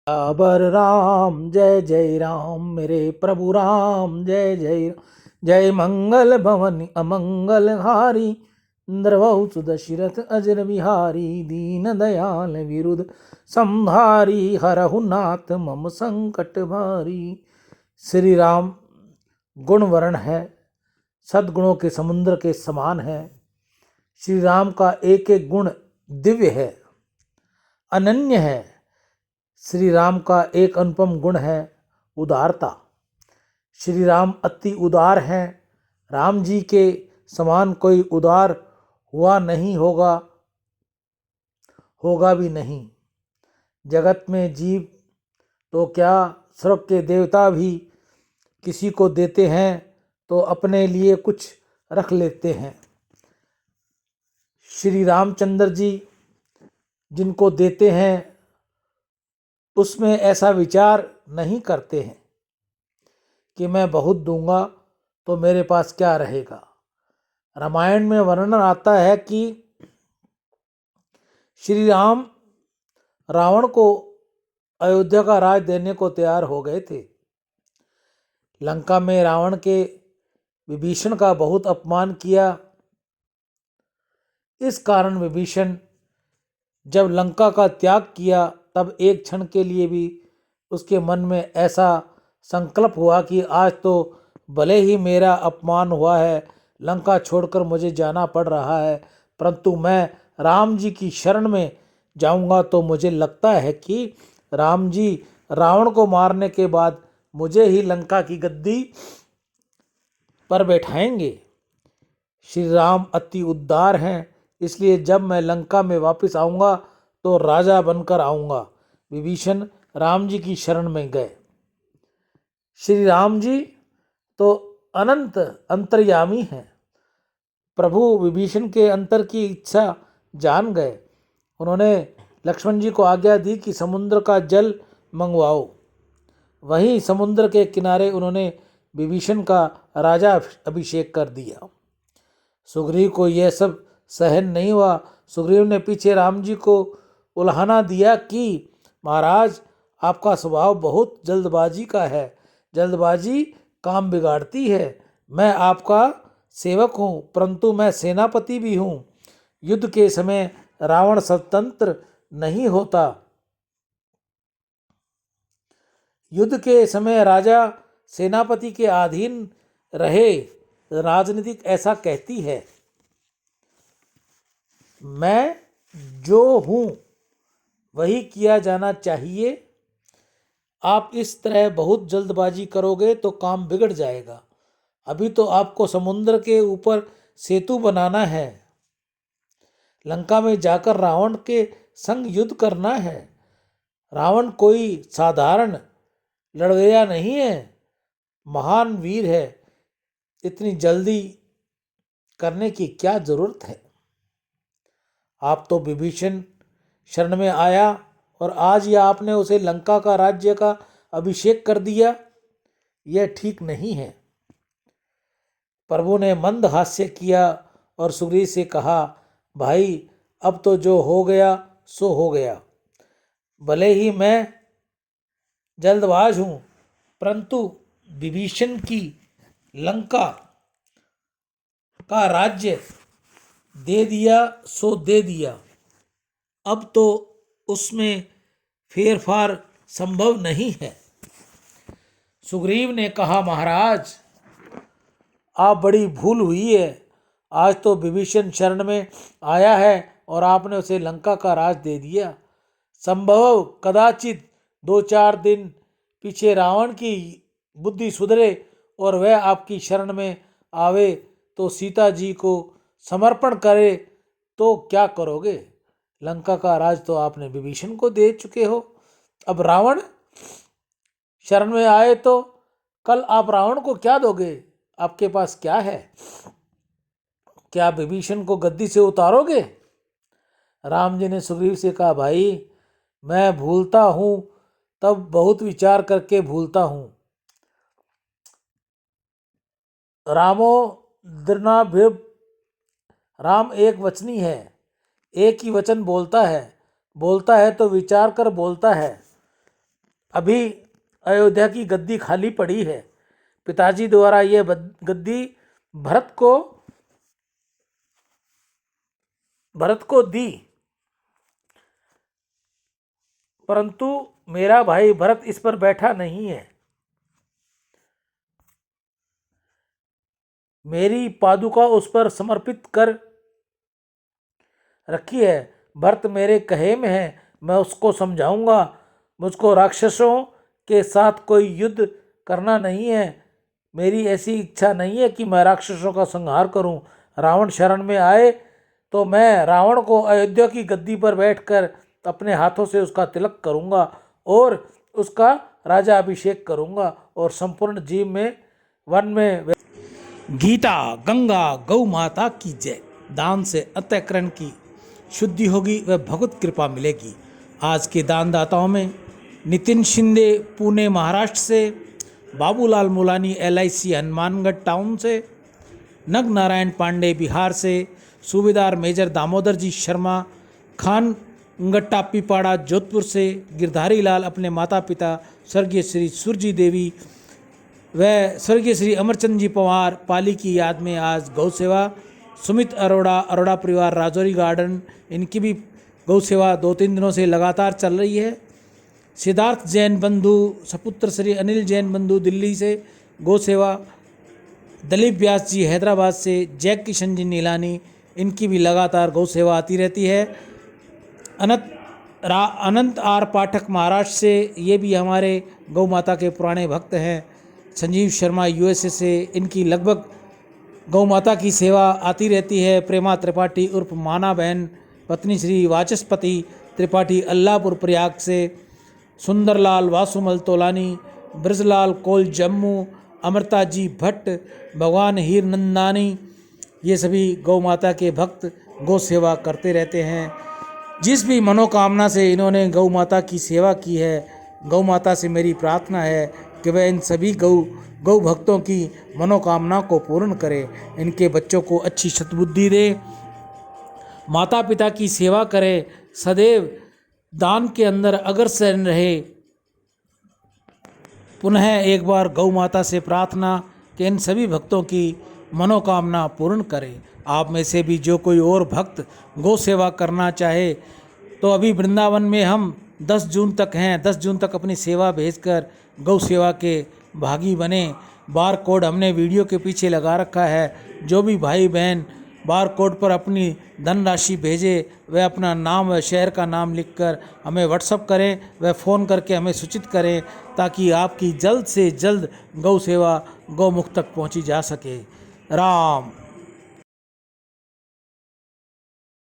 अबर राम जय जय राम, मेरे प्रभु राम जय जय राम। जय मंगल भवन अमंगल हारी, द्रवहु सुदशरथ अजर बिहारी। दीन दयाल विरुद्ध संहारी, हरहु नाथ मम संकट भारी। श्री राम गुणवर्ण है, सद्गुणों के समुद्र के समान है। श्री राम का एक एक गुण दिव्य है, अनन्य है। श्री राम का एक अनुपम गुण है उदारता। श्री राम अति उदार हैं। राम जी के समान कोई उदार हुआ नहीं, होगा भी नहीं। जगत में जीव तो क्या, स्वर्ग के देवता भी किसी को देते हैं तो अपने लिए कुछ रख लेते हैं। श्री रामचंद्र जी जिनको देते हैं उसमें ऐसा विचार नहीं करते हैं कि मैं बहुत दूंगा तो मेरे पास क्या रहेगा। रामायण में वर्णन आता है कि श्री राम रावण को अयोध्या का राज देने को तैयार हो गए थे। लंका में रावण के विभीषण का बहुत अपमान किया। इस कारण विभीषण जब लंका का त्याग किया तब एक क्षण के लिए भी उसके मन में ऐसा संकल्प हुआ कि आज तो भले ही मेरा अपमान हुआ है, लंका छोड़कर मुझे जाना पड़ रहा है, परंतु मैं राम जी की शरण में जाऊंगा तो मुझे लगता है कि राम जी रावण को मारने के बाद मुझे ही लंका की गद्दी पर बैठाएंगे। श्री राम अति उदार हैं, इसलिए जब मैं लंका में वापस आऊँगा तो राजा बनकर आऊँगा। विभीषण राम जी की शरण में गए। श्री राम जी तो अनंत अंतर्यामी हैं। प्रभु विभीषण के अंतर की इच्छा जान गए। उन्होंने लक्ष्मण जी को आज्ञा दी कि समुद्र का जल मंगवाओ। वहीं समुद्र के किनारे उन्होंने विभीषण का राजा अभिषेक कर दिया। सुग्रीव को यह सब सहन नहीं हुआ। सुग्रीव ने पीछे राम जी को उल्हाना दिया कि महाराज, आपका स्वभाव बहुत जल्दबाजी का है, जल्दबाजी काम बिगाड़ती है। मैं आपका सेवक हूँ, परंतु मैं सेनापति भी हूँ। युद्ध के समय रावण स्वतंत्र नहीं होता। युद्ध के समय राजा सेनापति के अधीन रहे, राजनीति ऐसा कहती है। मैं जो हूँ वही किया जाना चाहिए। आप इस तरह बहुत जल्दबाजी करोगे तो काम बिगड़ जाएगा। अभी तो आपको समुद्र के ऊपर सेतु बनाना है, लंका में जाकर रावण के संग युद्ध करना है। रावण कोई साधारण लड़वैया नहीं है, महान वीर है। इतनी जल्दी करने की क्या जरूरत है। आप तो विभीषण शरण में आया और आज यह आपने उसे लंका का राज्य का अभिषेक कर दिया, यह ठीक नहीं है। प्रभु ने मंद हास्य किया और सुग्रीव से कहा, भाई अब तो जो हो गया सो हो गया। भले ही मैं जल्दबाज हूँ, परंतु विभीषण की लंका का राज्य दे दिया सो दे दिया। अब तो उसमें फेरफार संभव नहीं है। सुग्रीव ने कहा, महाराज आप बड़ी भूल हुई है। आज तो विभीषण शरण में आया है और आपने उसे लंका का राज दे दिया। संभव कदाचित 2-4 दिन पीछे रावण की बुद्धि सुधरे और वह आपकी शरण में आवे तो सीता जी को समर्पण करे तो क्या करोगे। लंका का राज तो आपने विभीषण को दे चुके हो। अब रावण शरण में आए तो कल आप रावण को क्या दोगे। आपके पास क्या है। क्या विभीषण को गद्दी से उतारोगे। राम जी ने सुग्रीव से कहा, भाई मैं भूलता हूँ तब बहुत विचार करके भूलता हूँ। रामो दृढ़ाभिर्भ, राम एक वचनी है, एक ही वचन बोलता है तो विचार कर बोलता है। अभी अयोध्या की गद्दी खाली पड़ी है। पिताजी द्वारा यह गद्दी भरत को दी, परंतु मेरा भाई भरत इस पर बैठा नहीं है। मेरी पादुका उस पर समर्पित कर रखी है। भरत मेरे कहे में है, मैं उसको समझाऊंगा। मुझको राक्षसों के साथ कोई युद्ध करना नहीं है। मेरी ऐसी इच्छा नहीं है कि मैं राक्षसों का संहार करूं। रावण शरण में आए तो मैं रावण को अयोध्या की गद्दी पर बैठकर अपने हाथों से उसका तिलक करूंगा और उसका राजा अभिषेक करूंगा और संपूर्ण जीव में वन में। गीता गंगा गौ माता की जय। दान से अंतःकरण की शुद्धि होगी व भगवत कृपा मिलेगी। आज के दानदाताओं में नितिन शिंदे पुणे महाराष्ट्र से, बाबूलाल मुलानी LIC हनुमानगढ़ टाउन से, नग नारायण पांडे बिहार से, सूबेदार मेजर दामोदर जी शर्मा खान गट्टा पीपाड़ा जोधपुर से, गिरधारी लाल अपने माता पिता स्वर्गीय श्री सुरजी देवी व स्वर्गीय श्री अमरचंद जी पवार पाली की याद में आज गौ सेवा। सुमित अरोड़ा परिवार राजौरी गार्डन, इनकी भी गौ सेवा 2-3 दिनों से लगातार चल रही है। सिद्धार्थ जैन बंधु सपुत्र श्री अनिल जैन बंधु दिल्ली से गौ सेवा। दिलीप व्यास जी हैदराबाद से, जैक किशन जी नीलानी, इनकी भी लगातार गौ सेवा आती रहती है। अनंत आर पाठक महाराष्ट्र से, ये भी हमारे गौ माता के पुराने भक्त हैं। संजीव शर्मा USA से, इनकी लगभग गौ माता की सेवा आती रहती है। प्रेमा त्रिपाठी उर्फ माना बहन पत्नी श्री वाचस्पति त्रिपाठी अल्लाहपुर प्रयाग से, सुंदरलाल वासुमल तोलानी, ब्रजलाल कोल जम्मू, अमृता जी भट्ट, भगवान हीर नंदानी, ये सभी गौ माता के भक्त गौ सेवा करते रहते हैं। जिस भी मनोकामना से इन्होंने गौ माता की सेवा की है, गौ माता से मेरी प्रार्थना है कि वह इन सभी गौ भक्तों की मनोकामना को पूर्ण करे, इनके बच्चों को अच्छी सद्बुद्धि दे, माता पिता की सेवा करे, सदैव दान के अंदर अग्रसर रहे। पुनः एक बार गौ माता से प्रार्थना कि इन सभी भक्तों की मनोकामना पूर्ण करे। आप में से भी जो कोई और भक्त गौ सेवा करना चाहे तो अभी वृंदावन में हम 10 जून तक हैं। 10 जून तक अपनी सेवा भेजकर गौ सेवा के भागी बने। बार कोड हमने वीडियो के पीछे लगा रखा है। जो भी भाई बहन बार कोड पर अपनी धनराशि भेजे वह अपना नाम व शहर का नाम लिखकर हमें व्हाट्सअप करें, वह फ़ोन करके हमें सूचित करें ताकि आपकी जल्द से जल्द गौ सेवा गौमुख तक पहुंची जा सके। राम।